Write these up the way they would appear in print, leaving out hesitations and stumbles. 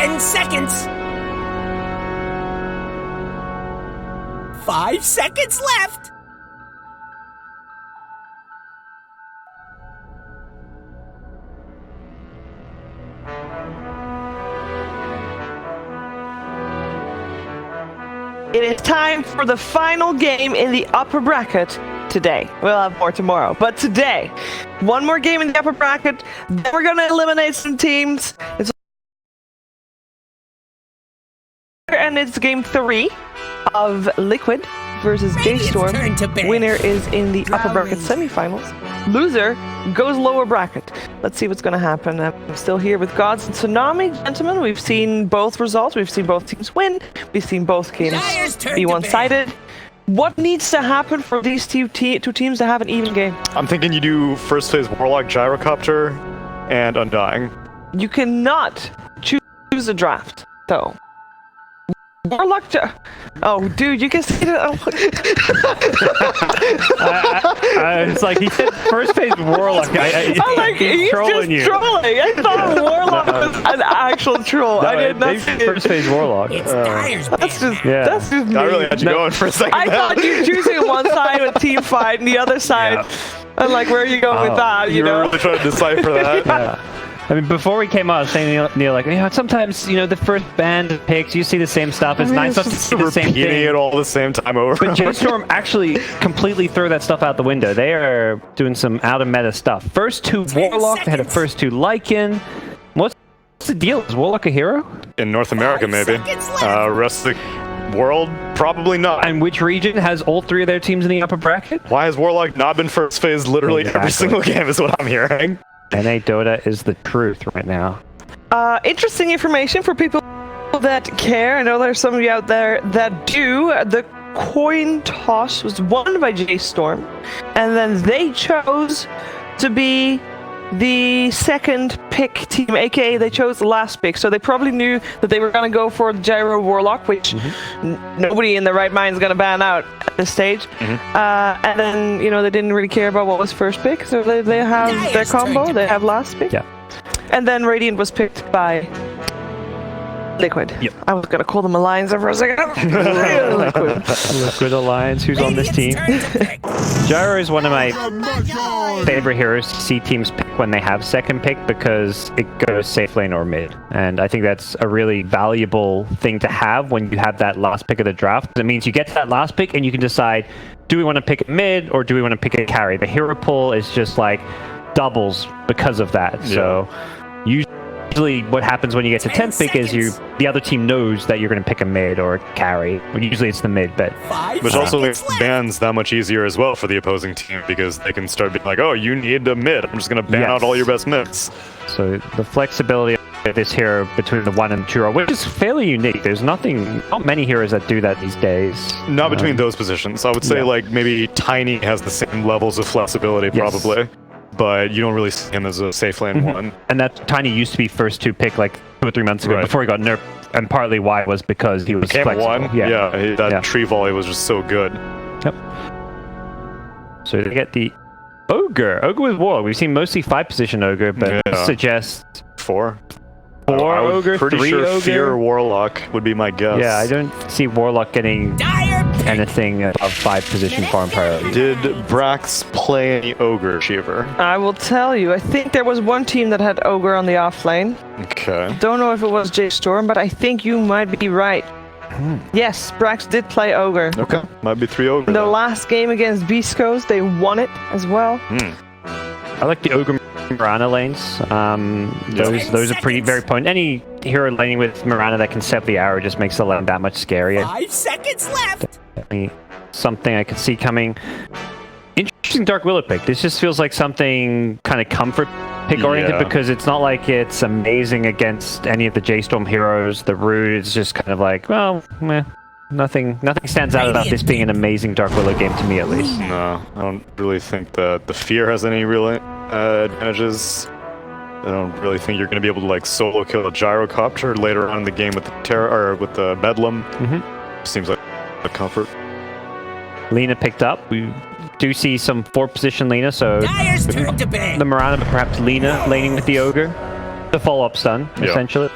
10 seconds. 5 seconds left. It is time for the final game in the upper bracket today. We'll have more tomorrow, but today, one more game in the upper bracket. Then we're gonna eliminate some teams. And it's game 3 of Liquid versus JStorm. Winner is in the upper bracket semifinals. Loser goes lower bracket. Let's see what's going to happen. I'm still here with Gods and Tsunami, gentlemen. We've seen both results. We've seen both teams win. We've seen both games be one-sided. What needs to happen for these two teams to have an even game? I'm thinking you do first phase Warlock, Gyrocopter, and Undying. You cannot choose a draft, though. Warlock, oh, dude, you can see that. It's like he said first phase Warlock. I'm like, he's trolling just trolling. I thought Warlock was an actual troll. No, I did not see first phase Warlock. That's just me. I really had you going for a second. I thought you were choosing one side with team fight and the other side. I'm like, where are you going with that? You know? were really trying to decipher that. Yeah. I mean, before we came on, I was saying, Neil, like, sometimes, the first band of picks, you see the same stuff. It's nice to see the same thing. Repeating it all the same time over. But JStorm actually completely threw that stuff out the window. They are doing some out-of-meta stuff. First 2 Warlock, they had a first 2 Lycan. What's the deal? Is Warlock a hero? In North America, maybe. Rest of the world, probably not. And which region has all 3 of their teams in the upper bracket? Why has Warlock not been first phase literally every single game is what I'm hearing. NA Dota is the truth right now. Interesting information for people that care. I know there's some of you out there that do. The coin toss was won by JStorm, and then they chose to be the second pick team, aka they chose the last pick. So they probably knew that they were going to go for the Gyro Warlock, which nobody in their right mind is going to ban out at this stage. And then, they didn't really care about what was first pick, so they have their combo, they have last pick. Yeah. And then Radiant was picked by Liquid. Yep. I was going to call them Alliance there for a second. Liquid. Liquid Alliance, who's on this team? Gyro is one of my favorite heroes to see teams pick when they have second pick because it goes safe lane or mid. And I think that's a really valuable thing to have when you have that last pick of the draft. It means you get to that last pick and you can decide, do we want to pick a mid or do we want to pick a carry? The hero pool is just like doubles because of that. Yeah. So usually what happens when you get to 10th pick is the other team knows that you're going to pick a mid or a carry. Usually it's the mid, but... Which also makes bans that much easier as well for the opposing team because they can start being like, oh, you need a mid. I'm just going to ban out all your best mids. So the flexibility of this hero between the 1 and 2, which is fairly unique. There's not many heroes that do that these days. Not between those positions. I would say like maybe Tiny has the same levels of flexibility probably. But you don't really see him as a safe lane one. And that Tiny used to be first to pick like 2 or 3 months ago before he got nerfed, and partly why was because he was flexible. One. That tree volley was just so good. Yep. So they get the Ogre with Warlock. We've seen mostly 5 position Ogre, but suggests 4. 4 Ogre, pretty 3 sure Ogre. Fear Warlock would be my guess. Yeah, I don't see Warlock getting anything of 5 position farm priority. Did Brax play any Ogre, Shiver? I will tell you. I think there was one team that had Ogre on the off lane. Okay. Don't know if it was JStorm, but I think you might be right. Yes, Brax did play Ogre. Okay, might be 3 Ogre. In the last game against Beast Coast, they won it as well. I like the Ogre Mirana lanes. Those are very potent. Any hero laning with Mirana that can set the arrow just makes the lane that much scarier. 5 seconds left. Definitely something I could see coming. Interesting Dark Willow pick. This just feels like something kind of comfort pick oriented because it's not like it's amazing against any of the JStorm heroes. The root is just kind of like, well, meh. Nothing stands out about this being an amazing Dark Willow game to me, at least. No, I don't really think that the Fear has any real advantages. I don't really think you're going to be able to like solo kill a Gyrocopter later on in the game with the Bedlam. Seems like a comfort. Lina picked up. We do see some 4th position Lina, so the Mirana, but perhaps Lina laning with the Ogre. The follow-up stun, essentially.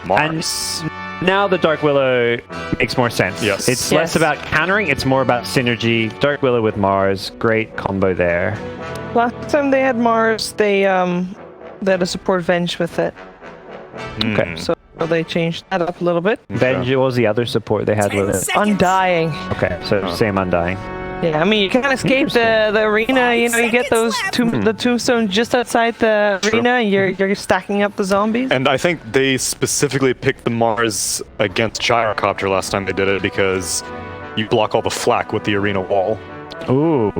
Mars. And now the Dark Willow makes more sense. Yes. It's less about countering, it's more about synergy. Dark Willow with Mars, great combo there. Last time they had Mars, they had a support Venge with it. Okay. So they changed that up a little bit. Venge was the other support they had 10 with it. seconds. Undying. Okay, so same Undying. Yeah, I mean, you can't escape the arena. You know, you get those the tombstones just outside the arena, and you're stacking up the zombies. And I think they specifically picked the Mars against Gyrocopter last time they did it because you block all the flak with the arena wall. Ooh.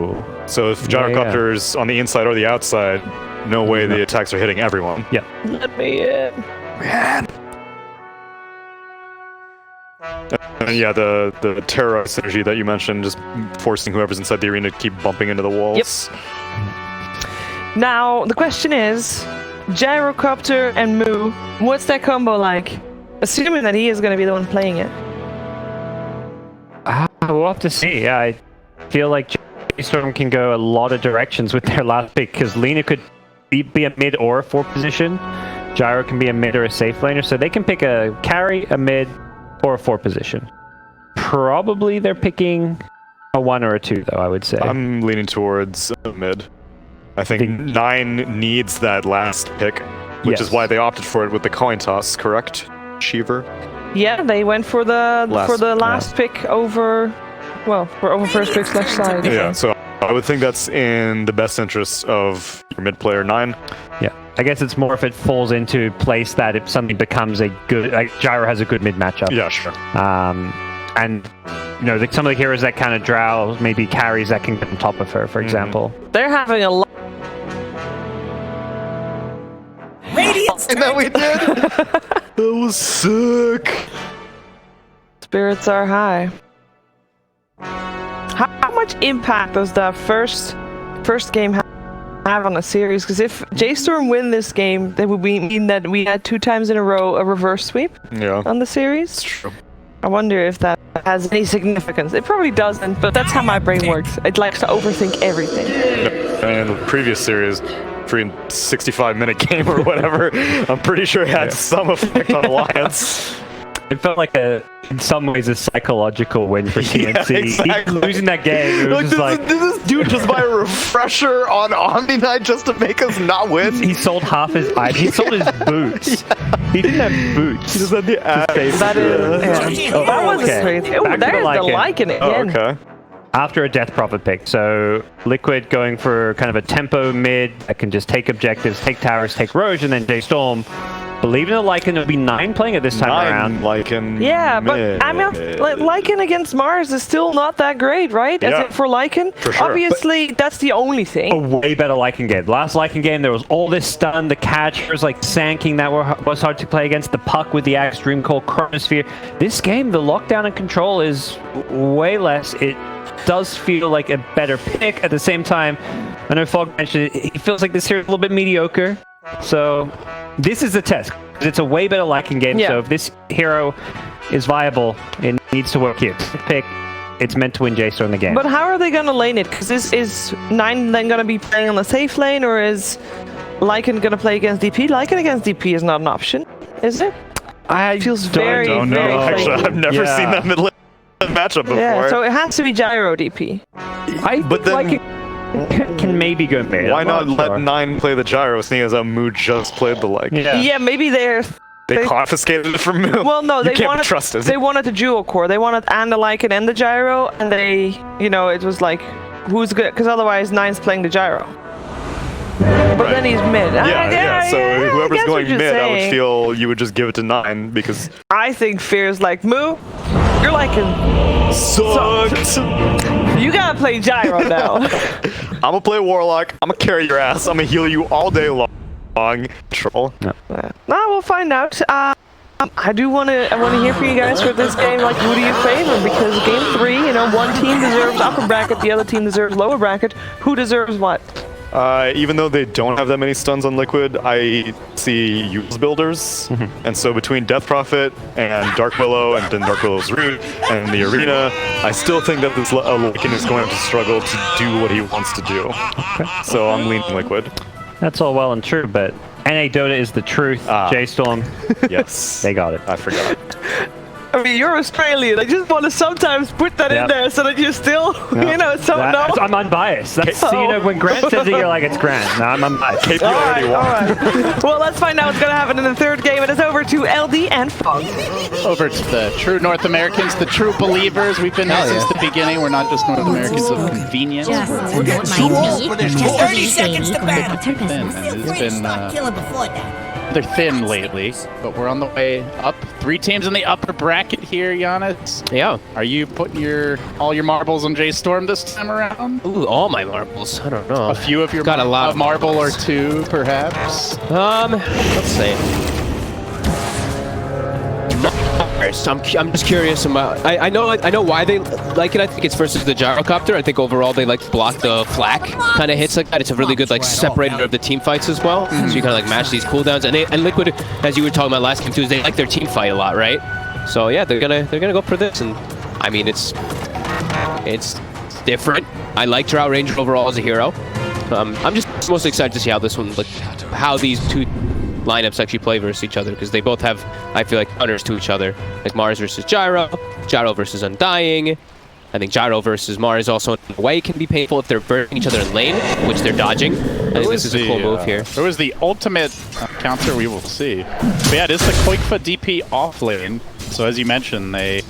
So if Yeah, Gyrocopter's on the inside or the outside, no way the attacks are hitting everyone. Yeah. Let me in. And yeah, the terror synergy that you mentioned, just forcing whoever's inside the arena to keep bumping into the walls. Now the question is, Gyrocopter and Moo, what's that combo like? Assuming that he is going to be the one playing it. We'll have to see. Yeah, I feel like JStorm can go a lot of directions with their last pick because Lina could be a mid or a 4 position. Gyro can be a mid or a safe laner, so they can pick a carry, a mid, or a 4 position. Probably they're picking a 1 or a 2, though, I would say. I'm leaning towards mid. I think 9 needs that last pick, which is why they opted for it with the coin toss, correct, Sheever? Yeah, they went for the last pick over, well, for over first pick / side. Yeah, so I would think that's in the best interest of your mid player 9. Yeah, I guess it's more if it falls into place that if something becomes a good, like Gyro has a good mid matchup. Yeah, sure. And you know, some of the heroes that kind of drow, maybe carries that can get on top of her, for example. They're having a lot. Radiant's turn we did. That was sick. Spirits are high. How much impact does the first game have on a series? Because if JStorm win this game, that would mean that we had 2 times in a row a reverse sweep on the series. It's true. I wonder if that has any significance. It probably doesn't, but that's how my brain works. It likes to overthink everything. And the previous series, 65-minute game or whatever, I'm pretty sure it had some effect on Alliance. It felt like in some ways, a psychological win for TNC. Exactly. Losing that game, it was Did this dude just buy a refresher on Omni Night just to make us not win? He sold half his items. He sold his boots. He didn't have boots. He just had the ass. That is, Oh, that was okay. a crazy. Oh, Back to there's the the Lycan again. Oh, okay. After a Death Prophet pick, so Liquid going for kind of a tempo mid that can just take objectives, take towers, take Roge, and then JStorm. Believe in the Lycan, it'll be 9 playing it this time 9 around. Lycan. Yeah, but I mean, Lycan against Mars is still not that great, right? As Yeah. in for Lycan, For sure. obviously that's the only A thing. way better Lycan game. Last Lycan game, there was all this stun, the catchers like sanking that was hard to play against, the puck with the Axe, Dreamcall, Chronosphere. This game, the lockdown and control is way less. It does feel like a better pick. At the same time, I know Fog mentioned it, it feels like this here is a little bit mediocre. So this is a test. It's a way better Lycan game. Yeah. So if this hero is viable, it needs to work here. Pick. It's meant to win JStorm the game. But how are they gonna lane it? Because is 9 then gonna be playing on the safe lane, or is Lycan gonna play against DP? Lycan against DP is not an option, is it? I feels very, don't very know. Actually, flaky. I've never Yeah. seen that mid lane matchup before. Yeah, so it has to be Gyro DP. But then, Lycan can maybe go mid. why I'm not let sure. 9 play the gyro, seeing as Moo just played the Lycan? Yeah, maybe they confiscated it from Moo. well, no, You they can't wanted trust it. They wanted the dual core. They wanted and the Lycan and the Gyro, and they, you know, it was like, who's good? Because otherwise, 9's playing the Gyro. But Right. then he's mid. Yeah. So I whoever's guess going what you're mid, I would saying. feel you would just give it to 9 because I think Fear's like, Moo, you're Lycan. sucked. You gotta play Gyro now. I'm gonna play Warlock. I'm gonna carry your ass. I'm gonna heal you all day long. Troll. Now we'll find out. I want to hear from you guys for this game. Like, who do you favor? Because game 3, you know, one team deserves upper bracket, the other team deserves lower bracket. Who deserves what? Even though they don't have that many stuns on Liquid, I see use builders, and so between Death Prophet and Dark Willow, and then Dark Willow's root and the arena, I still think that this Lycan is going to struggle to do what he wants to do. So I'm leaning Liquid. That's all well and true, but NA Dota is the truth. JStorm. Yes. They got it. I forgot. I mean, you're Australian. I just want to sometimes put that in there so that you still, you know, I'm unbiased. That's, so, you know, when Grant says it, you're like, it's Grant. No, I'm unbiased. All right. Well, let's find out what's going to happen in the third game. It is over to LD and Funk. Over to the true North Americans, the true believers. We've been there since the beginning. We're not just North Americans of convenience. Just don't mind me. Just 30 seconds to battle. It's been Killer before that. they're thin lately, but we're on the way up. 3 teams in the upper bracket here, Giannis. Yeah. Are you putting all your marbles on JStorm this time around? Ooh, all my marbles. I don't know. A few of your Got a lot of marble or two, perhaps. Let's see. I'm just curious about. I know why they like it. I think it's versus the gyrocopter. I think overall they like to block the flak kind of hits like that. It's a really good like separator of the team fights as well. So you kind of like match these cooldowns. And Liquid, as you were talking about last game too, is they like their team fight a lot, right? So yeah, they're gonna go for this. And I mean it's different. I like Drow Ranger overall as a hero. I'm just mostly excited to see how this one how these two lineups actually play versus each other, because they both have, I feel like, counters to each other. Like Mars versus Gyro, Gyro versus Undying. I think Gyro versus Mars also in a way can be painful if they're burning each other in lane, which they're dodging. I think this is a cool move here. It was the ultimate counter we will see. But yeah, it is the Koikfa DP off lane. So as you mentioned, I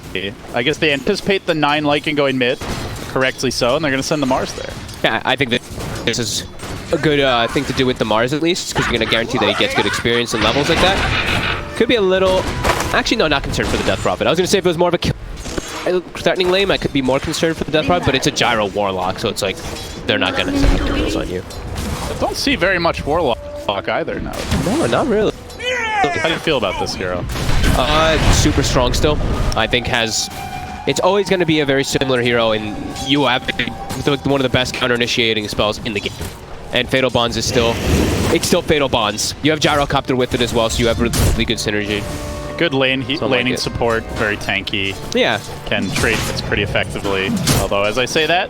guess they anticipate the 9 Lycan going mid, correctly so, and they're going to send the Mars there. Yeah, I think that this is a good thing to do with the Mars at least, because you're going to guarantee that he gets good experience and levels like that. Could be a little... Actually, no, not concerned for the Death Prophet. I was going to say if it was more of a threatening lane, I could be more concerned for the Death Prophet, but it's a Gyro Warlock, so it's like they're not going to set up kills on you. I don't see very much Warlock either now. No, not really. How do you feel about this hero? Super strong still. I think it's always going to be a very similar hero, and you have one of the best counter-initiating spells in the game. And Fatal Bonds is still Fatal Bonds. You have Gyrocopter with it as well, so you have really good synergy. Good laning support, very tanky. Yeah. Can trade this pretty effectively. Although, as I say that,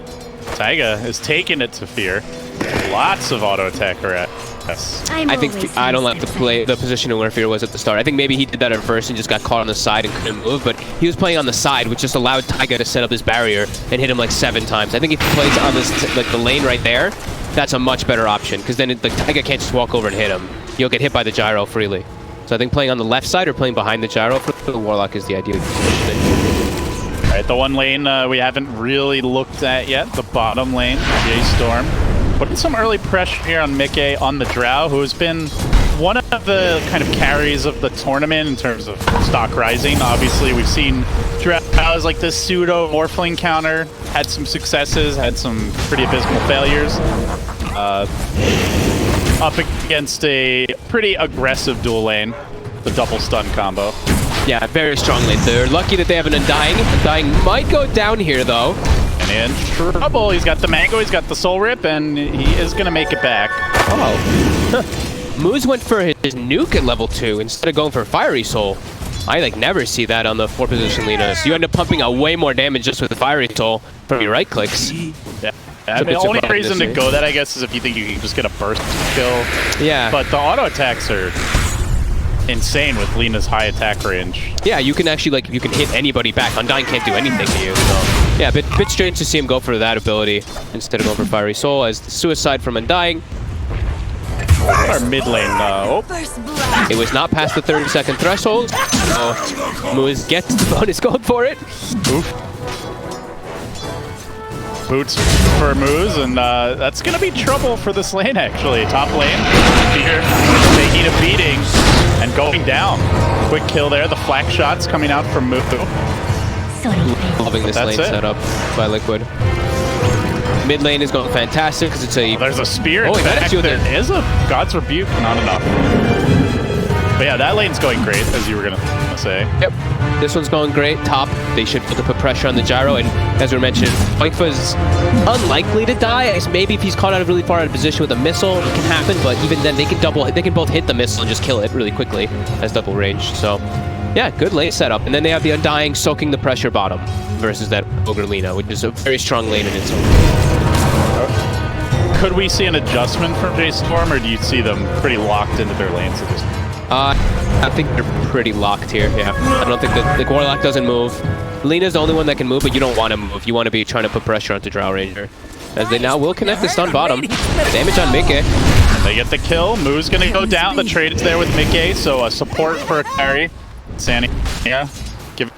Taiga is taking it to Fear. Lots of auto attack around. I think I don't like the position where Fear was at the start. I think maybe he did that at first and just got caught on the side and couldn't move, but he was playing on the side, which just allowed Taiga to set up his barrier and hit him like 7 times. I think if he plays on this like the lane right there, that's a much better option, because then Taiga can't just walk over and hit him. You'll get hit by the Gyro freely. So I think playing on the left side or playing behind the Gyro for the Warlock is the ideal positioning. Alright, the one lane we haven't really looked at yet, the bottom lane, JStorm. Putting some early pressure here on Mickey on the Drow, who has been one of the kind of carries of the tournament in terms of stock rising. Obviously, we've seen Drows like this pseudo Morphling counter, had some successes, had some pretty abysmal failures. Up against a pretty aggressive dual lane, the double stun combo. Yeah, very strong lane. They're lucky that they have an Undying. Undying might go down here, though. And in trouble. He's got the Mango, he's got the Soul Rip, and he is going to make it back. Oh. Moose went for his nuke at level 2 instead of going for Fiery Soul. I like never see that on the 4-position Lina. So you end up pumping out way more damage just with the Fiery Soul from your right clicks. Yeah. The only reason to go that, I guess, is if you think you can just get a burst kill. Yeah. But the auto attacks are insane with Lina's high attack range. Yeah, you can actually, you can hit anybody back. Undying can't do anything to you, so... Yeah, bit strange to see him go for that ability instead of going for Fiery Soul, as the suicide from Undying. Our mid lane, It was not past the 30-second threshold, so Moose gets the bonus going for it. Oof. Boots for Moose, and that's going to be trouble for this lane, actually. Top lane, Fear taking a beating and going down. Quick kill there, the flak shots coming out from Moose. Loving this lane setup by Liquid. Mid lane is going fantastic because it's a... There's a spear. Oh, there is a God's Rebuke, not enough. But yeah, that lane's going great, as you were going to say. Yep. This one's going great. Top, they should put pressure on the Gyro, and as we mentioned, Koikfa's unlikely to die. As maybe if he's caught really far out of position with a missile, it can happen, but even then they can both hit the missile and just kill it really quickly as double range. So yeah, good lane setup. And then they have the Undying soaking the pressure bottom versus that Ogre Lina, which is a very strong lane in its own. Could we see an adjustment from JStorm, or do you see them pretty locked into their lanes at this point? I think they're pretty locked here, yeah. I don't think that the Warlock doesn't move. Lina's the only one that can move, but you don't want to move. You want to be trying to put pressure onto Drow Ranger. As they now will connect the stun bottom. Damage on Mickey. They get the kill. Moo's going to go down. The trade is there with Mickey, so a support for a carry. Sandy, yeah. Give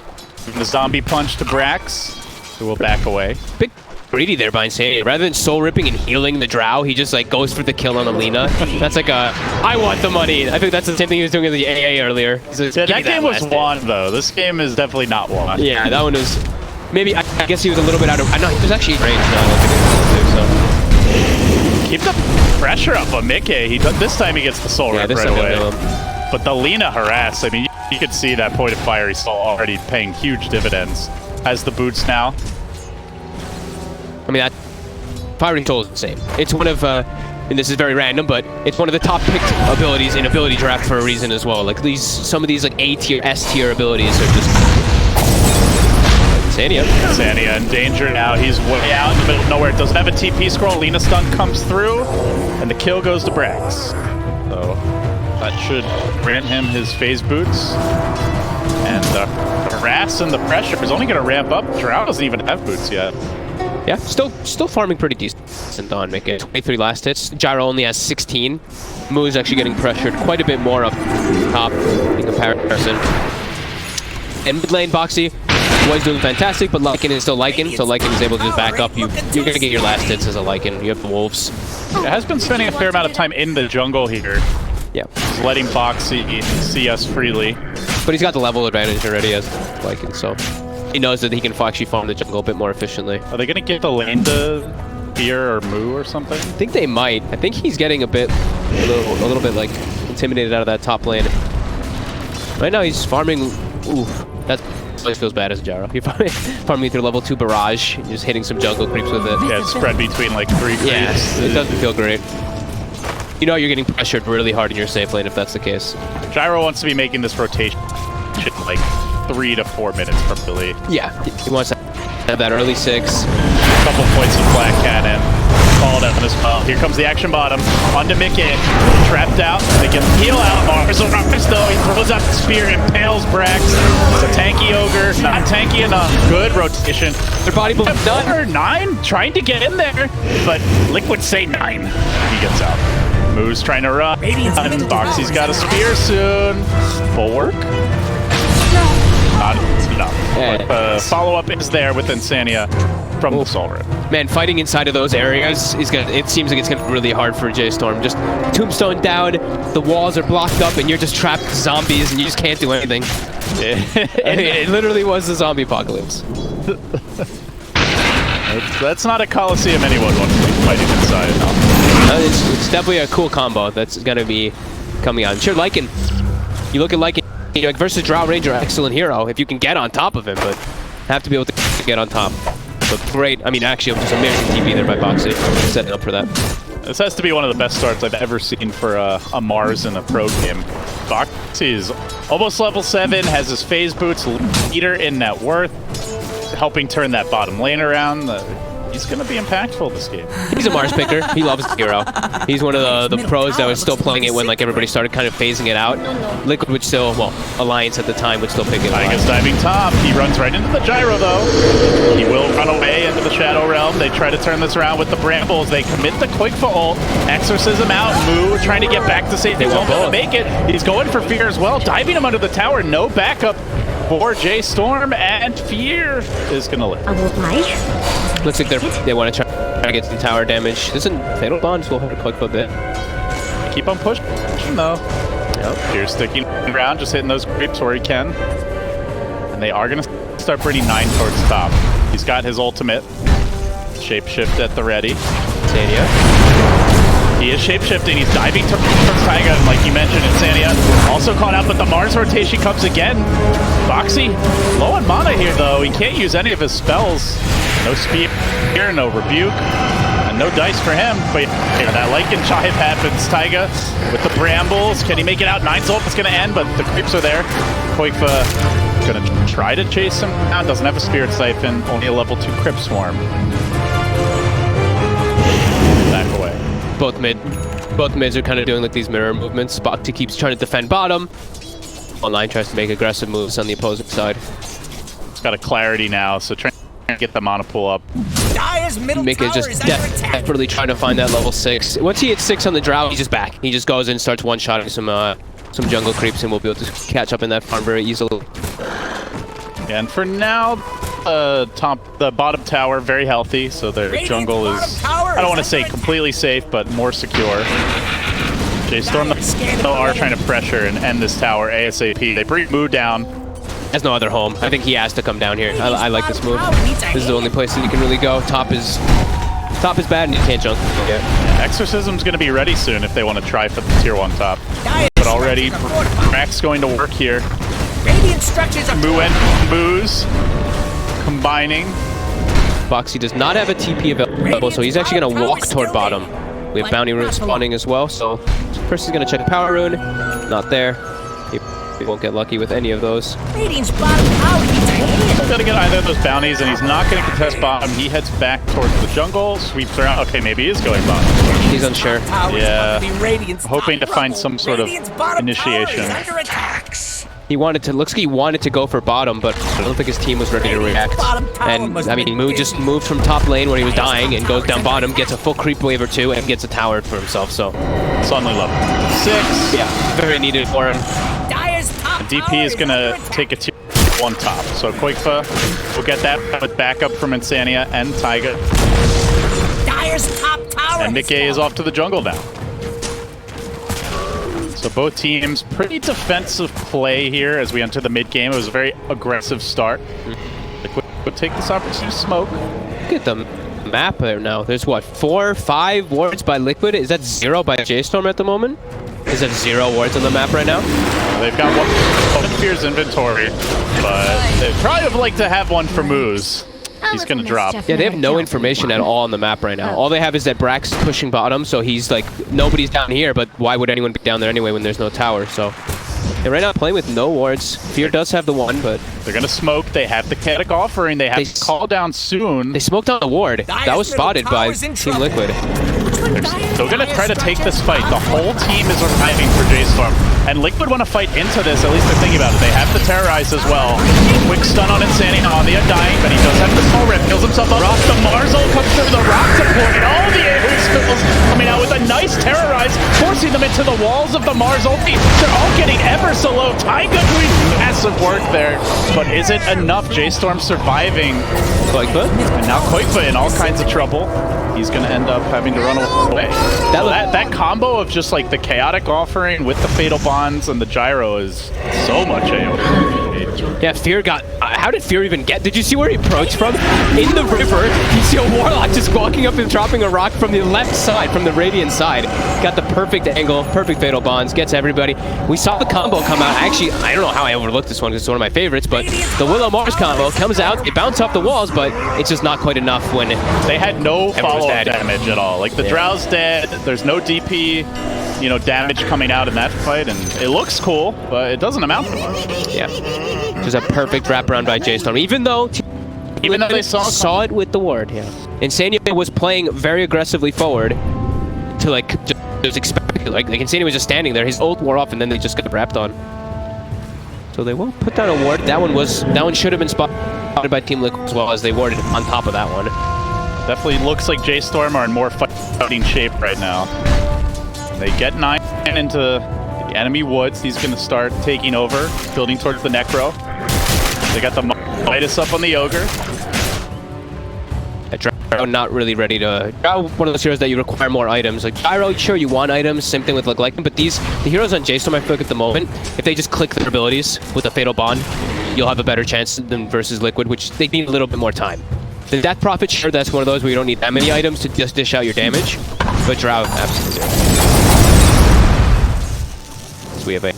the zombie punch to Brax, who will back away. Big greedy there by Insanity. Rather than soul ripping and healing the Drow, he just like goes for the kill on Alina. That's like a, I want the money. I think that's the same thing he was doing in the AA earlier. Yeah, that game was won, though. This game is definitely not won. Yeah, that one was... Maybe, I guess he was a little bit out of... No, he was actually in range now. So. Keep the pressure up on Mickey. This time he gets the soul rip right away. But the Lina harass, I mean, you could see that point of fire he's already paying huge dividends. Has the boots now. I mean, that fire control is insane. It's one of, and this is very random, but it's one of the top picked abilities in ability draft for a reason as well. Like some of these like A tier, S tier abilities are just... Sania. Sania in danger now. He's way out in the middle of nowhere. Doesn't have a TP scroll. Lina stun comes through, and the kill goes to Brax. So that should grant him his phase boots. And the harass and the pressure is only going to ramp up. Drow doesn't even have boots yet. Yeah, still farming pretty decent on Mickey. 23 last hits. Gyro only has 16. Moo is actually getting pressured quite a bit more up top in comparison. And mid lane, Boxy was doing fantastic, but Lycan is still Lycan, so Lycan is able to just back up. You're going to get your last hits as a Lycan. You have the Wolves. It has been spending a fair amount of time in the jungle here. Yeah. Just letting Boxy see us freely. But he's got the level advantage already as Lycan, so he knows that he can actually farm the jungle a bit more efficiently. Are they going to get the lane to Fear or Moo or something? I think they might. I think he's getting a little bit like intimidated out of that top lane. Right now he's farming. Ooh, that always feels bad as a Gyro. You're farming through level 2 barrage, just hitting some jungle creeps with it. Yeah, it's spread between like 3 creeps. Yes, it doesn't feel great. You know you're getting pressured really hard in your safe lane if that's the case. Gyro wants to be making this rotation like 3 to 4 minutes probably. Yeah, he wants to have that early 6. A couple points of Black Cannon. Called out as well. Here comes the action bottom. Onto Mickey. Trapped out. They get the heal out. Mars though. He throws out the spear and impales Brax. It's a tanky ogre. Not tanky enough. Good rotation. Their body blow done. 9 trying to get in there, but Liquid say 9. He gets out. Moo's trying to run. Boxy's got a spear soon. Full work. Not enough. Yeah. But follow-up is there with Insania from the Soul Rip. Man, fighting inside of those areas is gonna. It seems like it's gonna be really hard for JStorm. Just tombstone down, the walls are blocked up, and you're just trapped with zombies, and you just can't do anything. It literally was the zombie apocalypse. That's not a coliseum anyone wants to be fighting inside. It's definitely a cool combo that's gonna be coming out. Sure, Lycan. You look at Lycan. You know, versus Drow Ranger, excellent hero if you can get on top of him, but have to be able to get on top. But great, I mean, actually, just amazing TP there by Boxy, setting up for that. This has to be one of the best starts I've ever seen for a Mars in a pro game. Boxy is almost level 7, has his phase boots, leader in net worth, helping turn that bottom lane around. He's going to be impactful this game. He's a Mars picker. He loves the hero. He's one of the pros that was still playing it when like everybody started kind of phasing it out. Liquid would still, well, Alliance at the time would still pick it. I guess diving top. He runs right into the gyro though. He will run away into the Shadow Realm. They try to turn this around with the Brambles. They commit the quick for ult. Exorcism out. Moo trying to get back to safety. They won't make it. He's going for Fear as well. Diving him under the tower. No backup for JStorm, and Fear is going to live. Looks like they want to try to get some tower damage. This isn't Fatal Bonds will hurt quite a bit. Keep on pushing though. Yep. Fear's sticking around, just hitting those creeps where he can. And they are going to start bringing 9 towards top. He's got his ultimate. Shapeshift at the ready. Sania. He is shapeshifting. He's diving towards Taiga, and like you mentioned, Insania also caught out, but the Mars rotation comes again. Boxy, low on mana here, though. He can't use any of his spells. No spear, no rebuke, and no dice for him. But yeah, that Lycan Chive happens. Taiga with the Brambles. Can he make it out? 9's ult is going to end, but the creeps are there. Koifa going to try to chase him down. Doesn't have a Spirit Siphon, only a level 2 Crypt Swarm. Back away. both mids are kind of doing like these mirror movements. Boxy keeps trying to defend bottom. Online tries to make aggressive moves on the opposing side. It's got a clarity now, so trying to get the monopool up. Mick is just desperately trying to find that level 6. Once he hits 6 on the Drow, he's just back. He just goes in, starts one-shotting some jungle creeps, and we'll be able to catch up in that farm very easily. And for now, the bottom tower very healthy, so their jungle is, I don't want to say completely safe, but more secure. JStorm are trying to pressure and end this tower ASAP. They bring Moo down. Has no other home. I think he has to come down here. I like this move. This is the only place that you can really go. Top is bad and you can't jump. Yeah, Exorcism's going to be ready soon if they want to try for the tier 1 top. But already, Rack's going to work here. Moo and Moos combining. Boxy does not have a TP available, so he's actually going to walk toward bottom. We have Bounty Rune spawning as well, so first he's going to check Power Rune. Not there. He won't get lucky with any of those. He's going to get either of those bounties, and he's not going to contest bottom. He heads back towards the jungle, sweeps around. Okay, maybe he is going bottom. He's unsure. Yeah, hoping to find some sort of initiation. He wanted to, looks like he wanted to go for bottom, but I don't think his team was ready to react. And, I mean, Moo just moved from top lane where he was dying and goes down bottom, gets a full creep wave or 2, and gets a tower for himself, so. Suddenly level 6. Yeah, very needed for him. And DP is going to take a tier 1 top. So Koikfa will get that with backup from Insania and Taiga. And Mickey is off to the jungle now. So both teams, pretty defensive play here as we enter the mid game. It was a very aggressive start. Liquid would take this opportunity to smoke. Look at the map there now. There's what, 4, 5 wards by Liquid? Is that 0 by JStorm at the moment? Is that 0 wards on the map right now? They've got one Fear's inventory, but they'd probably have liked to have one for Moose. He's gonna drop. Yeah, they have no information at all on the map right now. All they have is that Brax pushing bottom, so he's like, nobody's down here, but why would anyone be down there anyway when there's no tower? So, yeah, right now playing with no wards. Fear does have the one, but they're gonna smoke. They have the chaotic offering. They have to call down soon. They smoked on the ward. That was spotted by Team Liquid. They're still gonna try to take this fight. The whole team is reviving for JStorm. And Liquid want to fight into this, at least they're thinking about it. They have to terrorize as well. Quick stun on Insania. Omnia dying, but he does have the small rip. Kills himself up. Rock, the Marzol comes through the rock support, and all the AoE skills coming out with a nice terrorize, forcing them into the walls of the Marzol. They're all getting ever so low. Taiga doing massive work there, but is it enough? JStorm surviving. Koikfa? And now Koikfa in all kinds of trouble. He's going to end up having to run away. That combo of just like the chaotic offering with the fatal bonds and the gyro is so much AoE. Yeah, Fear got... how did Fear even get... Did you see where he approached from? In the river, you see a Warlock just walking up and dropping a rock from the left side, from the Radiant side. Got the perfect angle, perfect fatal bonds, gets everybody. We saw the combo come out. Actually, I don't know how I overlooked this one because it's one of my favorites, but the Willow Mars combo comes out, it bounced off the walls, but it's just not quite enough when... They had no follow-up damage at all. Like, the Drow's dead, there's no DP, you know, damage coming out in that fight, and it looks cool, but it doesn't amount to much. Yeah. Just a perfect wraparound by JStorm, even though they saw it with the ward, yeah. Insania was playing very aggressively forward to, like, just expect, like Insania was just standing there, his ult wore off, and then they just got wrapped on. So they won't put down a ward. That one should have been spotted by Team Liquid as well, as they warded on top of that one. Definitely looks like JStorm are in more fighting shape right now. They get 9 into the enemy woods. He's going to start taking over, building towards the Necro. They got the Midas up on the Ogre. Gyro not really ready to... Gyro, one of those heroes that you require more items. Like Gyro, sure, you want items, same thing with like but the heroes on JStorm, I feel like at the moment, if they just click their abilities with a Fatal Bond, you'll have a better chance than versus Liquid, which they need a little bit more time. The Death Prophet, sure, that's one of those where you don't need that many items to just dish out your damage, but Drow, absolutely. So we have a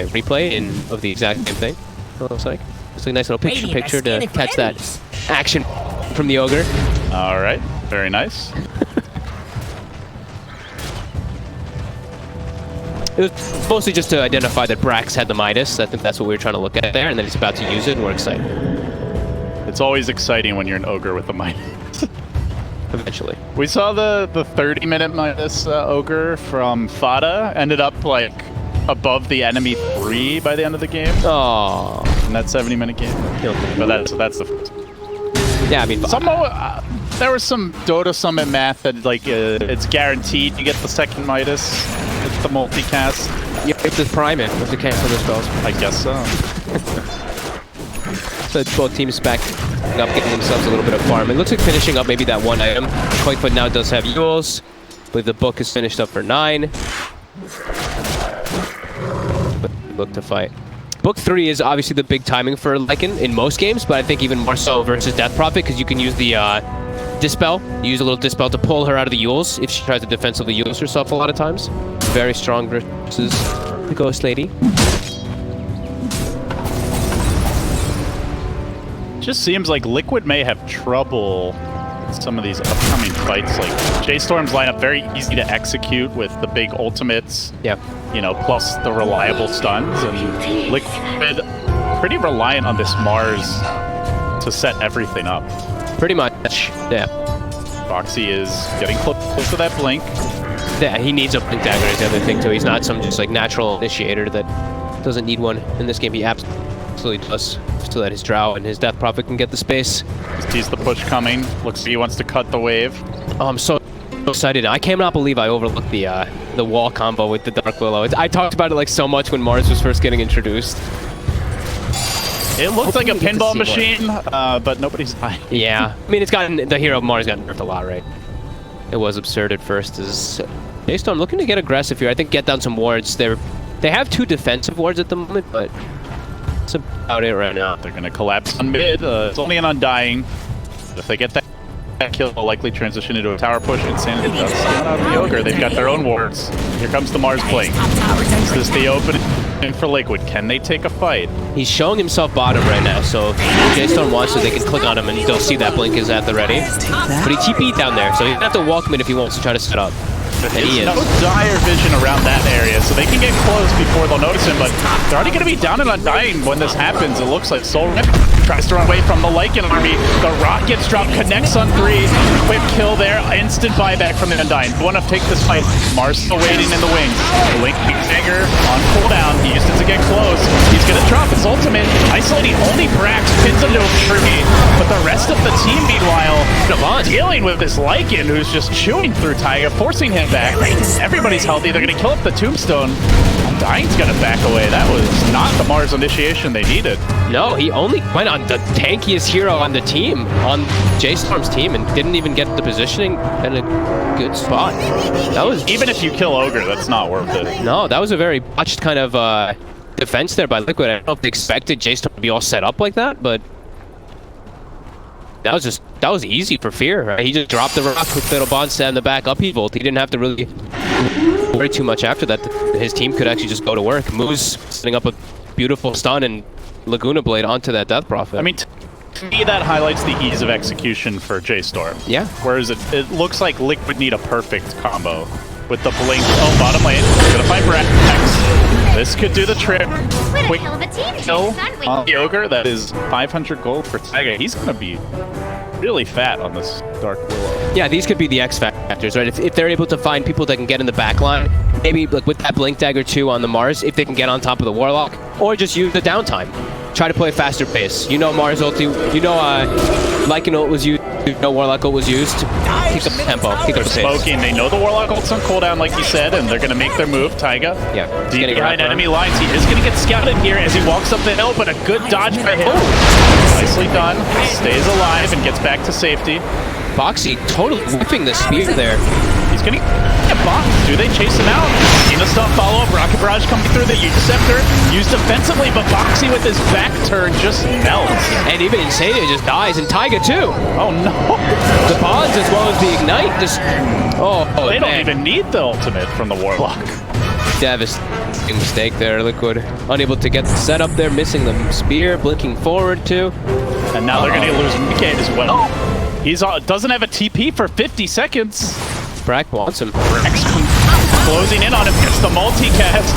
replay of the exact same thing, it looks like. It's a nice little picture to catch that action from the Ogre. All right, very nice. It was mostly just to identify that Brax had the Midas. I think that's what we were trying to look at there, and then he's about to use it, and we're excited. It's always exciting when you're an Ogre with a Midas. eventually. We saw the 30-minute minus Ogre from Fada ended up like above the enemy 3 by the end of the game. Oh, In that 70-minute game. But that's the first. yeah. I mean, There was some Dota Summit math that like it's guaranteed you get the second Midas. It's the multicast. you have to prime it with the cancel the spells. I guess so. So both teams back up, getting themselves a little bit of farm. It looks like finishing up maybe that one item. Coinfoot now does have Yules. I believe the book is finished up for 9. But look to fight. Book 3 is obviously the big timing for Lycan in most games, but I think even more so versus Death Prophet, because you can use the Dispel. You use a little Dispel to pull her out of the Yules if she tries to defensively Yules herself a lot of times. Very strong versus the Ghost Lady. Just seems like Liquid may have trouble with some of these upcoming fights. Like JStorm's lineup very easy to execute with the big ultimates. Yeah. You know, plus the reliable stuns, and Liquid pretty reliant on this Mars to set everything up. Pretty much, yeah. Foxy is getting close to that blink. Yeah, he needs a blink dagger is the other thing too. He's not some just like natural initiator that doesn't need one. In this game he absolutely does, so that his Drow and his Death Prophet can get the space. He sees the push coming. Looks like he wants to cut the wave. Oh, I'm so excited. I cannot believe I overlooked the wall combo with the Dark Willow. I talked about it like so much when Mars was first getting introduced. It looked like a pinball machine, but nobody's dying. Yeah, I mean, the hero of Mars got nerfed a lot, right? It was absurd at first. JStorm looking to get aggressive here. I think get down some wards. They have 2 defensive wards at the moment, but that's about it right now. They're gonna collapse on mid. It's only an Undying. If they get that kill, they'll likely transition into a tower push. Insanity does not out the Ogre. They've got their own wards. Here comes the Mars blink. Is this the opening for Liquid? Can they take a fight? He's showing himself bottom right now, so if JStorm wants to, they can click on him and they'll see that blink is at the ready. But he TP'd down there, so he's gonna have to walk him in if he wants to try to set up. And he is. No dire vision around that area, so they can get close before they'll notice him, but they're already going to be down and Undying when this happens. It looks like Soul Rip tries to run away from the Lycan army. The rock gets dropped, connects on 3. Quick kill there, instant buyback from the Undying. Want to take this fight. Mars still waiting in the wings. Blink Dagger on cooldown. He used it to get close. He's going to drop his ultimate. Isolating only Brax, pins him to a tree, but the rest of the team, meanwhile, dealing with this Lycan who's just chewing through Taiga, forcing him back. Everybody's healthy. They're going to kill up the Tombstone. Undying's going to back away. That was not the Mars initiation they needed. No, he only went on the tankiest hero on the team, on JStorm's team, and didn't even get the positioning in a good spot. That was... Even if you kill Ogre, that's not worth it. No, that was a very botched kind of defense there by Liquid. I don't know if they expected JStorm to be all set up like that, but that was easy for Fear. Right? He just dropped the rock with Fatal Bondstad in the back upheaval. He didn't have to really worry too much after that. His team could actually just go to work. Moose setting up a beautiful stun and Laguna Blade onto that Death Prophet. I mean, to me, that highlights the ease of execution for JStorm. Yeah. Whereas it looks like Liquid need a perfect combo with the blink. Oh, bottom lane. Gonna fight Brax. This could do the trick. Quick kill on the Ogre. That is 500 gold for Taiga. He's gonna be really fat on this Dark Willow. Yeah, these could be the X factors, right? If they're able to find people that can get in the back line, maybe like with that Blink Dagger 2 on the Mars, if they can get on top of the Warlock, or just use the downtime. Try to play a faster pace. You know Mars ulti, you know Lycan ult was used, you know Warlock ult was used to pick up the tempo, pick up the pace. Smoking, they know the Warlock ult's on cooldown like you said, and they're gonna make their move, Taiga. Yeah. Deep behind enemy lines, he is gonna get scouted here as he walks up the hill, but a good dodge by him. Nicely done, stays alive and gets back to safety. Foxy totally whipping the spear there. He's gonna get boxed. Do they chase him out? Cena stop follow up. Rocket Barrage coming through the Scepter. Used defensively, but Foxy with his back turn just melts. And even Insania just dies, and Taiga too. Oh no. The pods as well as the Ignite just... Oh, they don't even need the ultimate from the Warlock. Devastating mistake there, Liquid. Unable to get the setup there, missing the spear, blinking forward too. And now they're gonna lose Mickey as well. He's doesn't have a TP for 50 seconds. Brack wants him. Brax closing in on him, gets the multicast.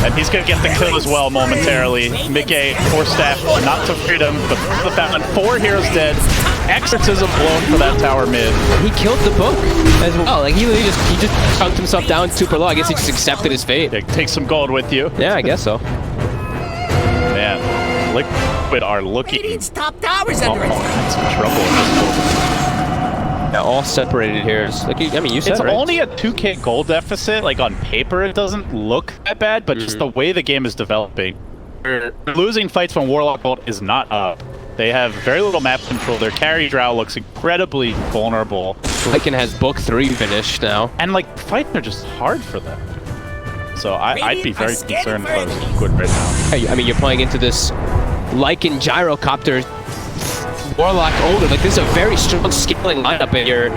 And he's going to get the kill as well momentarily. Mickey, 4 staff, not to freedom, but the Fountain, 4 heroes dead. exorcism blown for that tower mid. He killed the book as well. Like he just chunked himself down super low. I guess he just accepted his fate. Yeah, take some gold with you. Yeah, I guess so. Man, Liquid are looking. Radiant's top tower's under attack. In some trouble in this moment. Yeah, all separated here. It's like I mean, you said It's it, right? only a 2k gold deficit. Like on paper, it doesn't look that bad, but just the way the game is developing, losing fights when Warlock gold is not up. They have very little map control. Their carry Drow looks incredibly vulnerable. Lycan has book 3 finished now. And like fights are just hard for them. So I'd be very concerned if I was Liquid right now. Hey, I mean, you're playing into this Lycan Gyrocopter Warlock older. Like, this is a very strong scaling lineup, and you're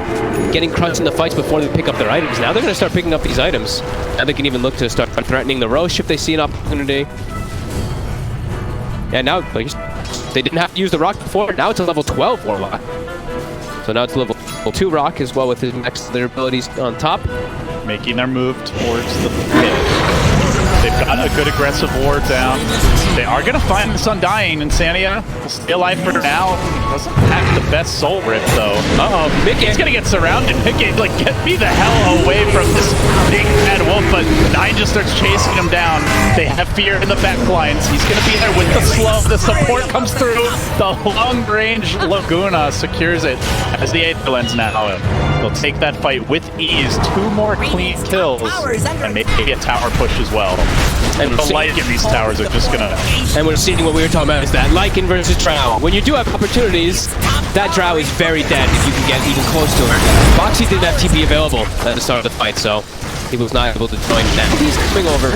getting crunched in the fights before they pick up their items. Now they're going to start picking up these items. Now they can even look to start threatening the Roche if they see an opportunity. Yeah, now, like, they didn't have to use the rock before. Now it's a level 12 Warlock. So now it's a level 2 rock as well with his next their abilities on top. Making their move towards the pit. They've got a good aggressive ward down. They are going to find this Undying, and Sania will stay alive for now. Doesn't have the best soul rip, though. Uh-oh, Mickey's going to get surrounded. Mickey, like, get me the hell away from this big bad wolf, but Nine just starts chasing him down. They have fear in the back lines. He's going to be there with the slow. The support comes through. The long-range Laguna secures it as the 8th lens now. They'll take that fight with ease. 2 more clean kills, and maybe a tower push as well. And the Lycan, these towers are just gonna... And we're seeing what we were talking about is that Lycan versus Drow. When you do have opportunities, that Drow is very dead if you can get even close to her. Boxy didn't have TP available at the start of the fight, so he was not able to join that. He's coming over.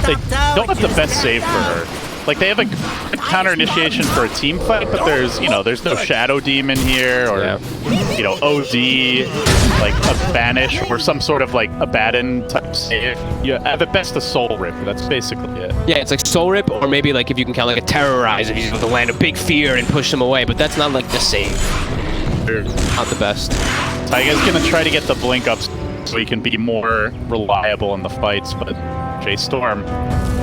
They don't have the best save for her. Like, they have a counter initiation for a team fight, but there's, you know, there's no Shadow Demon here, or, you know, OD, like a Banish, or some sort of, like, Abaddon type save. You have at best a Soul Rip, that's basically it. Yeah, it's like Soul Rip, or maybe, like, if you can count, like, a Terrorize, if he's able to land a big fear and push them away, but that's not, like, the save. Not the best. Taiga's gonna try to get the Blink up so he can be more reliable in the fights, but JStorm,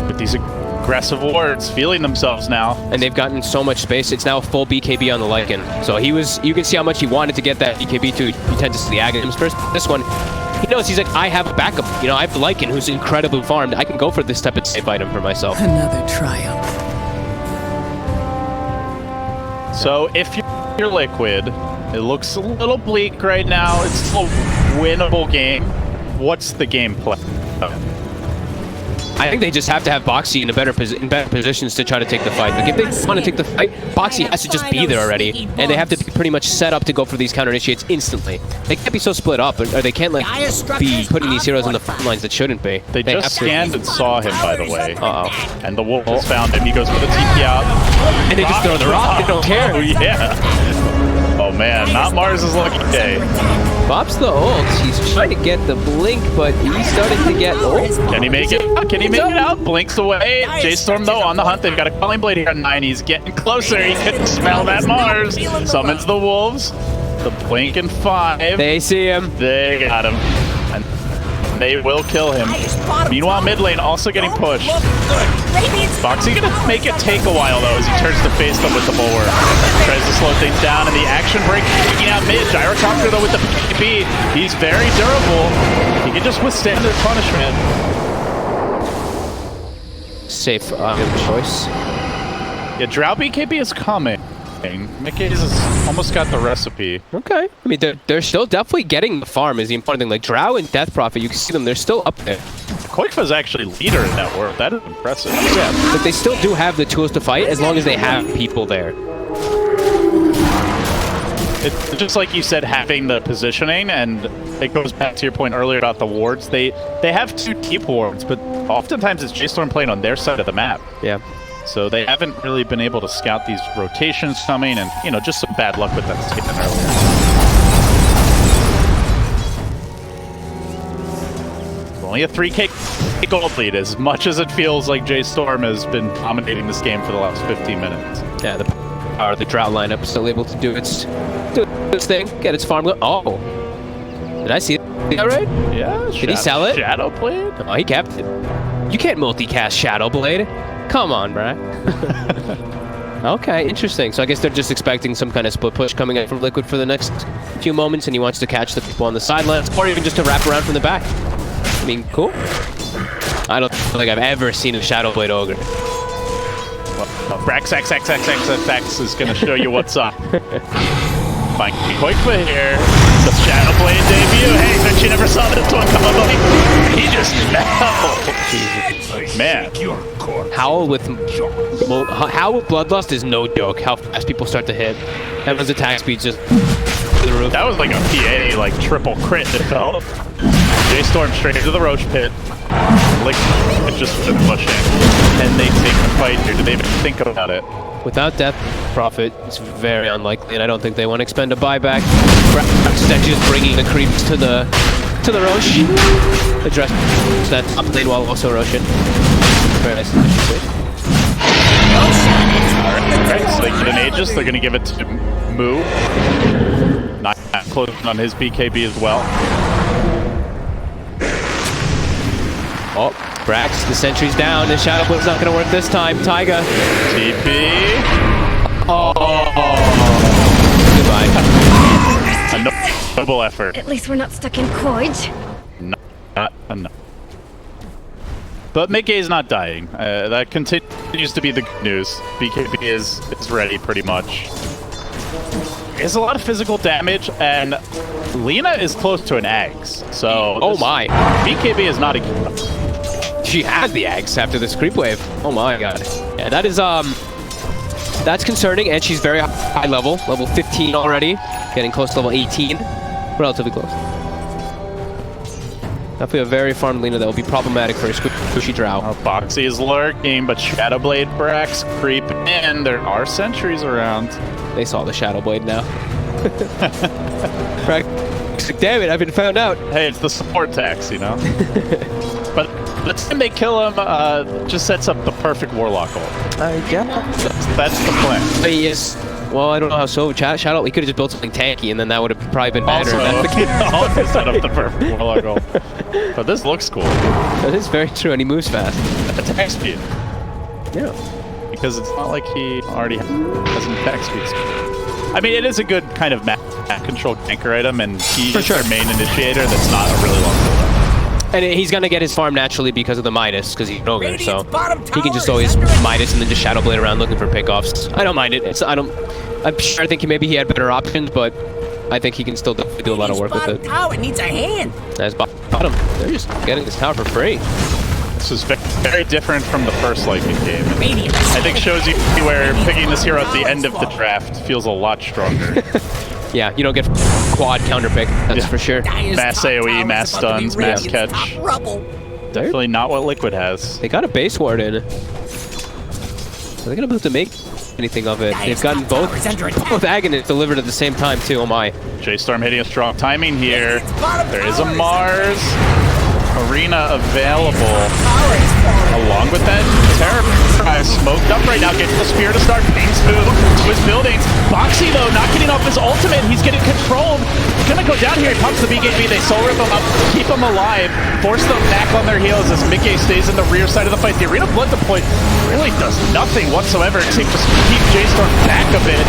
with these aggressive wards, feeling themselves now. And they've gotten so much space. It's now a full BKB on the Lycan. So you can see how much he wanted to get that BKB to pretend to the Aghanims first. This one, he knows, he's like, I have a backup. You know, I have the Lycan who's incredibly farmed. I can go for this type of safe item for myself. Another triumph. So if you're Liquid, it looks a little bleak right now. It's still a winnable game. What's the game plan? I think they just have to have Boxy in better positions to try to take the fight. Like, if they want to take the fight, Boxy has to just be there already, and they have to be pretty much set up to go for these counter initiates instantly. They can't be so split up, or they can't like be putting these heroes on the front lines that shouldn't be. They just scanned and saw him, by the way. Uh-oh. And the wolves found him. He goes for the TP out. And they just throw the rock. They don't care. Oh, yeah. Oh, man. Not Mars's lucky day. Bob's the ult. He's trying to get the blink, but he's starting to get ult. Can he make it? Can he make it out? Blinks away. JStorm, though, on the hunt. They've got a Calling Blade here on 9. He's getting closer. He can smell that Mars. Summons the wolves. The blink in 5. They see him. They got him. And they will kill him. Meanwhile, mid lane also getting pushed. Boxy gonna make it take a while, though, as he turns to face them with the Bulwark. Tries to slow things down, and the action break taking out mid. Gyrocopter, though, with the PB. He's very durable. He can just withstand their punishment. Safe choice. Yeah, Drow BKB is coming. Mickey has almost got the recipe. Okay. I mean, they're still definitely getting the farm is the important thing. Like, Drow and Death Prophet, you can see them. They're still up there. Koikfa's actually leader in that world. That is impressive. Yeah, but they still do have the tools to fight as long as they have people there. It's just like you said, having the positioning, and it goes back to your point earlier about the wards. They have 2 deep wards, but oftentimes it's JStorm playing on their side of the map. Yeah. So they haven't really been able to scout these rotations coming, and, you know, just some bad luck with that statement earlier. Only a 3k gold lead, as much as it feels like JStorm has been dominating this game for the last 15 minutes. Yeah, the power of the Drow lineup still able to do its thing, get its farm going. Oh, did I see that right? Yeah. Did he sell it? Shadow Blade? Oh, he kept it. You can't multicast Shadow Blade. Come on, bruh. Okay, interesting. So I guess they're just expecting some kind of split push coming out from Liquid for the next few moments, and he wants to catch the people on the sidelines, or even just to wrap around from the back. I mean, cool. I don't think I've ever seen a Shadow Blade Ogre. Brax XXXXXX is going to show you what's up. Fine, quick foot here. The Shadow Blade debut. Hey, bet you never saw this one come up. He just man. Howl with Bloodlust is no joke. How fast people start to hit. Everyone's attack speed just through the roof. That was like a PA, like triple crit it felt. JStorm straight into the Roach pit. Liquid just pushing. And they take the fight here. Do they even think about it? Without Death Prophet, it's very unlikely, and I don't think they want to expend a buyback. Instead, just bringing the creeps to the Rosh. Address that top lane while also Roshan. Very nice. Alright, so they get an Aegis, they're going to give it to Moo. Not close on his BKB as well. Oh, Brax, the sentry's down. The Shadow Blade's not going to work this time. Taiga. TP. Oh. Goodbye. A noble effort. At least we're not stuck in Coige. Not enough. But Mickey is not dying. That continues to be the good news. BKB is ready pretty much. There's a lot of physical damage, and Lina is close to an Ags. So, oh my. BKB is not a... She has the Ags after this creep wave. Oh my god. Yeah, that is, that's concerning, and she's very high level. Level 15 already. Getting close to level 18. Relatively close. Definitely a very farmed Lina that will be problematic for a squishy drow. Boxy is lurking, but Shadowblade Brax creep in. There are sentries around. They saw the Shadowblade now. Brax, damn it, I've been found out. Hey, it's the support tax, you know? But the time they kill him just sets up the perfect Warlock ult. Yeah. That's the plan. He is... Well, I don't know how so. Shadow, he could have just built something tanky, and then that would have probably been better. Also set up the perfect Warlock ult. But this looks cool. That is very true, and he moves fast. Attack speed. Yeah. Because it's not like he already has an attack speed. I mean, it is a good kind of map control tanker item, and he's their main initiator that's not a really long cooldown. And he's going to get his farm naturally because of the Midas, because he's an ogre, so he can just always Midas and then just Shadow Blade around looking for pickoffs. I don't mind it. I'm sure I think maybe he had better options, but I think he can still definitely do a lot of work with it. Tower needs a hand. As bottom, they're just getting this tower for free. This is very different from the first Lightning game. I think shows you where picking this hero at the end of the draft feels a lot stronger. Yeah, you don't get quad counter pick, that's for sure. Mass AoE, mass stuns, mass catch. Definitely not what Liquid has. They got a base ward in. Are they going to be able to make anything of it? They've gotten both agonists delivered at the same time too, oh my. JStorm hitting a strong timing here. There is a Mars Arena available. Along with that, Terra smoked up right now, gets the spear to start. Pings move to his buildings. Boxy though, not getting off his ultimate. He's getting controlled. He's gonna go down here. Comes the BKB. They soul rip him up, keep him alive, force them back on their heels as Mickey stays in the rear side of the fight. The Arena Blood deploy really does nothing whatsoever to just keep JStorm back a bit.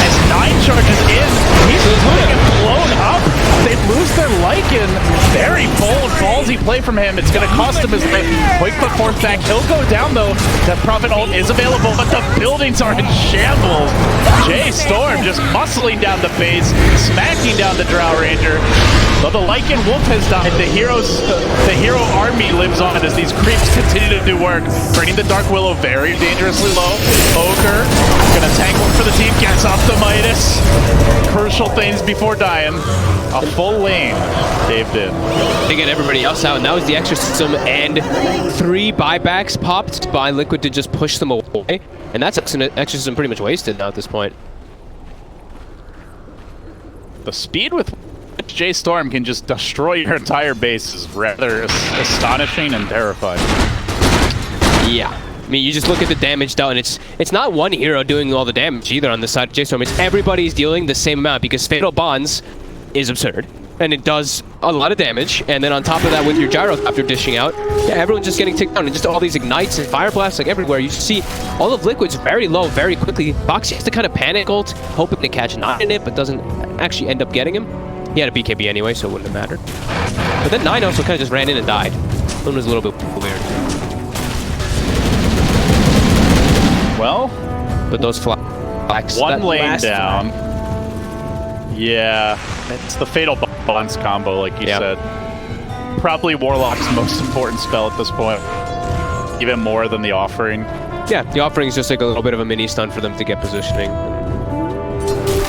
As 9 charges in, he's getting blown up. They lose their Lycan. Very bold, ballsy play from him. It's gonna cost him his life. Quick put forth back. He'll go down though. That Prophet ult is available, but the buildings are in shambles. JStorm just muscling down the base, smacking down the Drow Ranger. Though the Lycan Wolf has died, the hero army lives on as these creeps continue to do work. Bringing the Dark Willow very dangerously low. Ogre gonna tank one for the team, gets off the Midas. Crucial things before dying. A full lane, Dave did. They get everybody else out, and that was the Exorcism, and 3 buybacks popped by Liquid to just push them away. And that's Exorcism pretty much wasted now at this point. The speed with which JStorm can just destroy your entire base is rather astonishing and terrifying. Yeah. I mean, you just look at the damage done. It's not one hero doing all the damage either on the side of JStorm. It's everybody's dealing the same amount because Fatal Bonds is absurd. and it does a lot of damage. And then on top of that, with your gyrocopter dishing out, yeah, everyone's just getting ticked down, and just all these ignites and fire blasts like everywhere. You see all of Liquid's very low very quickly. Boxy has to kind of panic ult, hoping to catch Nine in it, but doesn't actually end up getting him. He had a BKB anyway, so it wouldn't have mattered. But then Nine also kind of just ran in and died. That was a little bit weird. Well, but those flags. One lane down. Yeah, it's the Fatal Bonds combo, like you said. Probably Warlock's most important spell at this point. Even more than the Offering. Yeah, the Offering is just like a little bit of a mini stun for them to get positioning.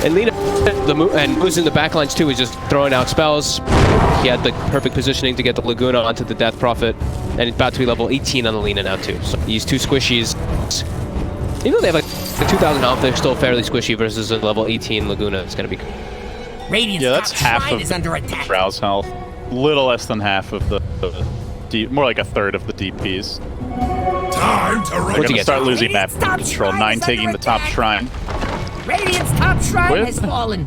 And Lina, and Moose in the backlines too, is just throwing out spells. He had the perfect positioning to get the Laguna onto the Death Prophet, and it's about to be level 18 on the Lina now too. So these two squishies, even though they have like 2,000 health, they're still fairly squishy versus a level 18 Laguna. It's gonna be. Yeah, that's half of Drow's health. Little less than half of the more like a third of the DPs. Time to They're gonna start losing map control. Nine taking the top shrine. Radiant's top shrine has fallen.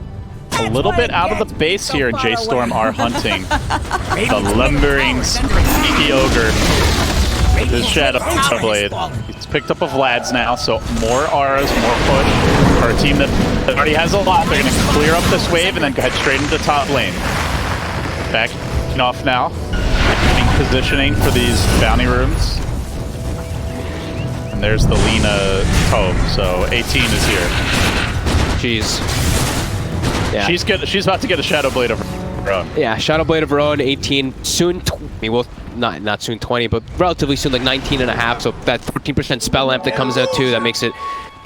A little bit out of the base here, JStorm are hunting the lumbering sneaky ogre with his Shadow Blade. He's picked up a Vlad's now, so more auras, more push. For a team that already has a lot, they're going to clear up this wave and then head straight into top lane. Backing off now, positioning for these bounty rooms. And there's the Lina tome, so 18 is here. Jeez. Yeah. She's about to get a Shadow Blade of her own. Yeah, Shadow Blade of her own, 18, soon 20, well, not soon 20, but relatively soon, like 19 and a half, so that 14% spell amp that comes out too, that makes it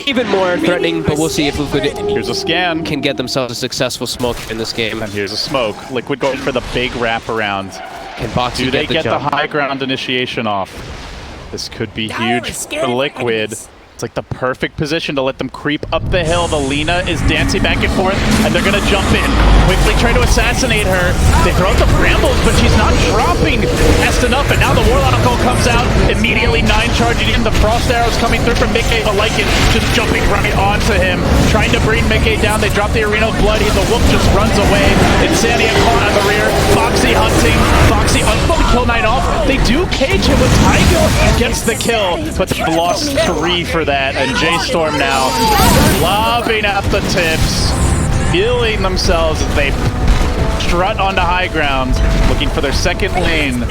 even more threatening, but we'll see if Liquid here's a scan. Can get themselves a successful smoke in this game. And here's a smoke. Liquid going for the big wraparound. Can Boxy Do they get the jump? high ground initiation off? This could be huge for Liquid. It's like the perfect position to let them creep up the hill. The Lina is dancing back and forth, and they're going to jump in. Quickly try to assassinate her. They throw out the brambles, but she's not dropping fast enough, and now the Warlock ult comes out. Immediately, Nine charging in. The Frost Arrows coming through from Mickey, but Lycan just jumping right onto him, trying to bring Mickey down. They drop the Arena of Blood. The Wolf just runs away. Insania caught on the rear. Foxy hunting. Foxy unable to kill Nine off. They do cage him with Tiger. Gets the kill, but they've lost 3 for that, and JStorm now lobbing at the tips, healing themselves as they strut onto high ground, looking for their second lane,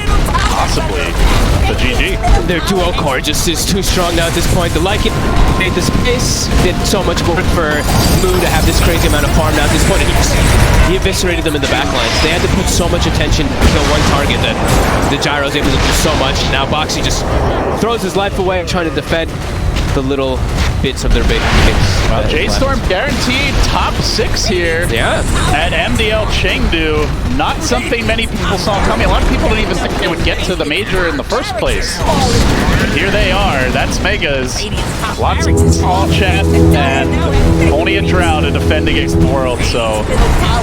possibly the GG. Their duo core just is too strong now at this point. The Lycan made the space, did so much work for Moo to have this crazy amount of farm now at this point, and he eviscerated them in the backlines. They had to put so much attention to one target that the Gyro's able to do so much. Now Boxy just throws his life away trying to defend the little bits of their big picks. Well, JStorm guaranteed top 6 here at MDL Chengdu. Not something many people saw coming. A lot of people didn't even think they would get to the major in the first place. And here they are. That's Megas. Lots of small chat and only a Drow to defend against the world. So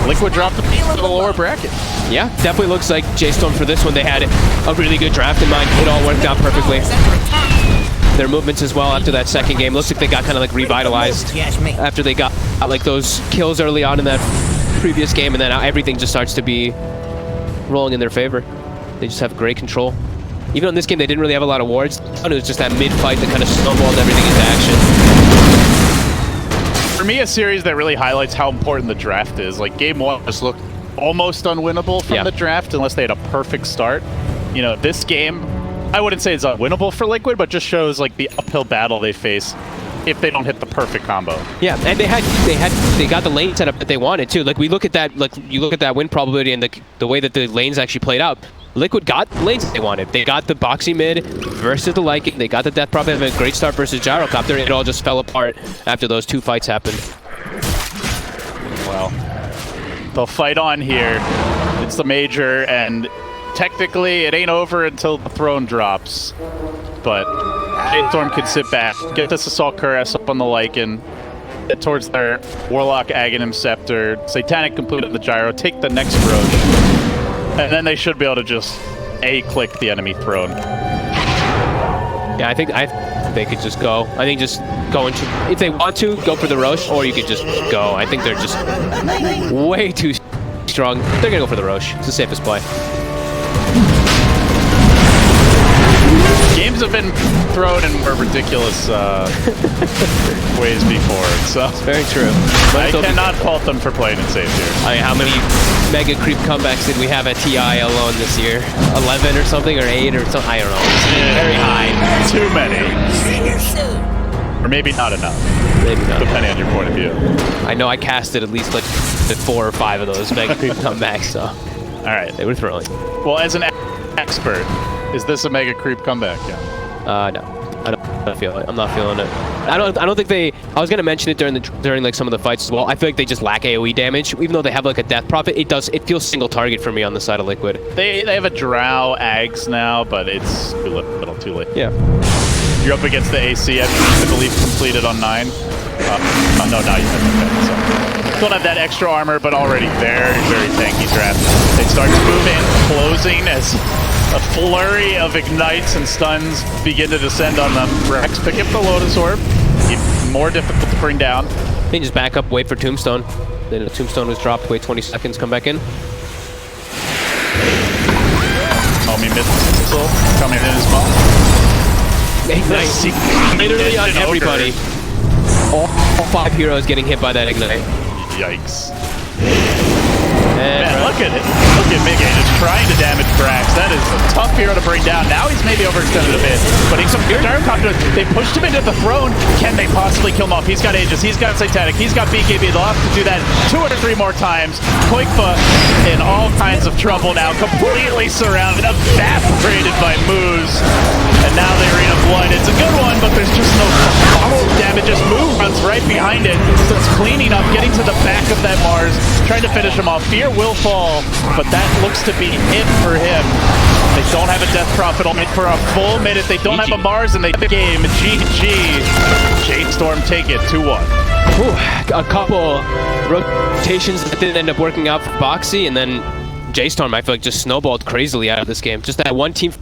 Liquid dropped to the lower bracket. Yeah, definitely looks like JStorm for this one. They had a really good draft in mind. It all worked out perfectly. Their movements as well after that second game. Looks like they got kind of like revitalized after they got like those kills early on in that previous game, and then everything just starts to be rolling in their favor. They just have great control. Even on this game, they didn't really have a lot of wards. It was just that mid-fight that kind of snowballed everything into action. For me, a series that really highlights how important the draft is. Like game 1 just looked almost unwinnable from the draft unless they had a perfect start. You know, this game, I wouldn't say it's unwinnable for Liquid, but just shows like the uphill battle they face if they don't hit the perfect combo. Yeah, and they got the lane setup that they wanted too. Like we look at that, like you look at that win probability and the way that the lanes actually played out. Liquid got the lanes they wanted. They got the Boxy mid versus the Lycan. They got the Death Prophet, a great start versus Gyrocopter. It all just fell apart after those 2 fights happened. Well, they'll fight on here. It's the major, and technically, it ain't over until the throne drops, but JStorm can sit back, get this Assault Cuirass up on the Lycan, get towards their Warlock Aghanim Scepter, Satanic completed the Gyro, take the next Roach, and then they should be able to just A-click the enemy throne. Yeah, I think they could just go. I think just go into, if they want to, go for the Roche, or you could just go. I think they're just way too strong. They're gonna go for the Roche. It's the safest play. Games have been thrown in more ridiculous ways before, so It's very true. I cannot fault them for playing it safe here. I mean, how many mega creep comebacks did we have at TI alone this year? 11 or something, or 8 or something? I don't know. It's very high. Too many. See you soon. Or maybe not enough, Maybe not. depending on your point of view. I know I casted at least like 4 or 5 of those mega creep comebacks, so All right. they were thrilling. Well, as an expert, is this a mega creep comeback? Yeah. No, I don't feel it. I'm not feeling it. I don't think they. I was gonna mention it during like some of the fights as well. I feel like they just lack AOE damage, even though they have like a death profit. It feels single target for me on the side of Liquid. They have a Drow Ags now, but it's too little too late. Yeah. You're up against the AC, I believe completed on 9. Oh no, now you have okay, so. Don't have that extra armor, but already very, very tanky draft. They start to move in, closing as a flurry of ignites and stuns begin to descend on them. Rex pick up the Lotus Orb, even more difficult to bring down. They just back up, wait for Tombstone. Then the Tombstone was dropped, wait 20 seconds, come back in. Homie missile coming in as well. Nice. Literally on everybody. All 5 heroes getting hit by that ignite. Yikes. And Man, look at it. Look at Migay just trying to damage Brax. That is a tough hero to bring down. Now he's maybe overextended a bit, but he's some Gyrocopter. They pushed him into the throne. Can they possibly kill him off? He's got Aegis, he's got Satanic, he's got BKB. They'll have to do that 2 or 3 more times. Koikfa in all kinds of trouble now, completely surrounded, evaporated by Moose. And now the Arena Blood. It's a good one, but there's just no follow damage. Just Move runs right behind it. So it's cleaning up, getting to the back of that Mars, trying to finish him off. Fear will fall, but that looks to be it for him. They don't have a death profit for a full minute. They don't have a Mars, and they the game. GG. JStorm take it 2-1. a couple rotations that didn't end up working out for Boxy, and then JStorm, I feel like, just snowballed crazily out of this game. Just that one team